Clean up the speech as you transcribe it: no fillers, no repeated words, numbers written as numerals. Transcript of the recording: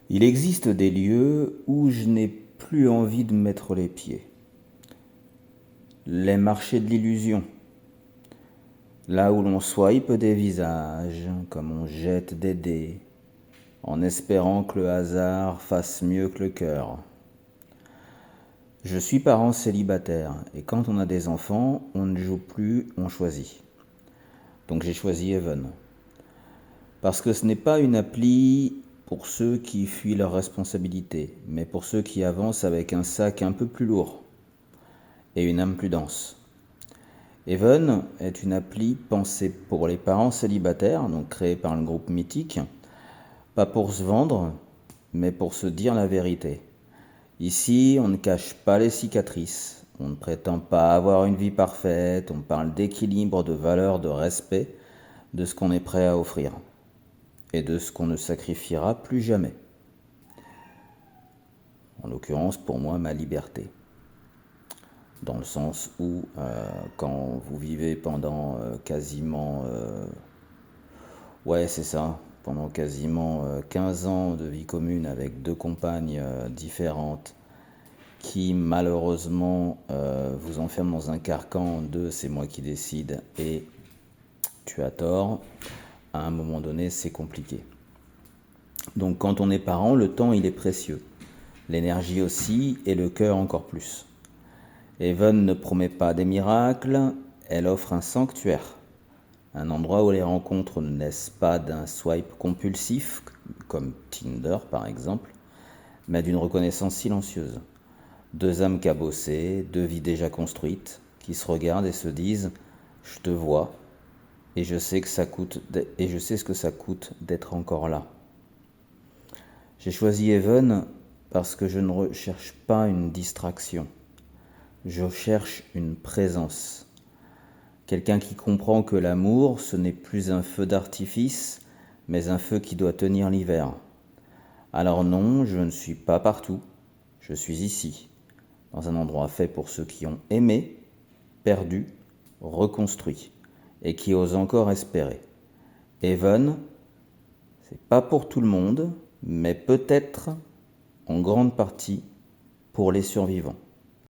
Il existe des lieux où je n'ai plus envie de mettre les pieds. Les marchés de l'illusion. Là où l'on swipe des visages, comme on jette des dés, en espérant que le hasard fasse mieux que le cœur. Je suis parent célibataire et quand on a des enfants, on ne joue plus, on choisit. Donc j'ai choisi Even. Parce que ce n'est pas une appli pour ceux qui fuient leurs responsabilités, mais pour ceux qui avancent avec un sac un peu plus lourd et une âme plus dense. Even est une appli pensée pour les parents célibataires, donc créée par le groupe Mythique, pas pour se vendre, mais pour se dire la vérité. Ici, on ne cache pas les cicatrices, on ne prétend pas avoir une vie parfaite, on parle d'équilibre, de valeur, de respect, de ce qu'on est prêt à offrir et de ce qu'on ne sacrifiera plus jamais. En l'occurrence, pour moi, ma liberté. Dans le sens où, quand vous vivez pendant quasiment... ouais, c'est ça. Pendant quasiment 15 ans de vie commune avec deux compagnes différentes qui malheureusement vous enferment dans un carcan de c'est moi qui décide et tu as tort, à un moment donné c'est compliqué. Donc quand on est parent, le temps il est précieux. L'énergie aussi et le cœur encore plus. Even ne promet pas des miracles, elle offre un sanctuaire. Un endroit où les rencontres ne naissent pas d'un swipe compulsif, comme Tinder par exemple, mais d'une reconnaissance silencieuse. Deux âmes cabossées, deux vies déjà construites, qui se regardent et se disent « Je te vois, et je sais ce que ça coûte d'être encore là. » J'ai choisi Even parce que je ne recherche pas une distraction. Je cherche une présence. Quelqu'un qui comprend que l'amour, ce n'est plus un feu d'artifice, mais un feu qui doit tenir l'hiver. Alors non, je ne suis pas partout, je suis ici, dans un endroit fait pour ceux qui ont aimé, perdu, reconstruit, et qui osent encore espérer. Even, c'est pas pour tout le monde, mais peut-être, en grande partie, pour les survivants.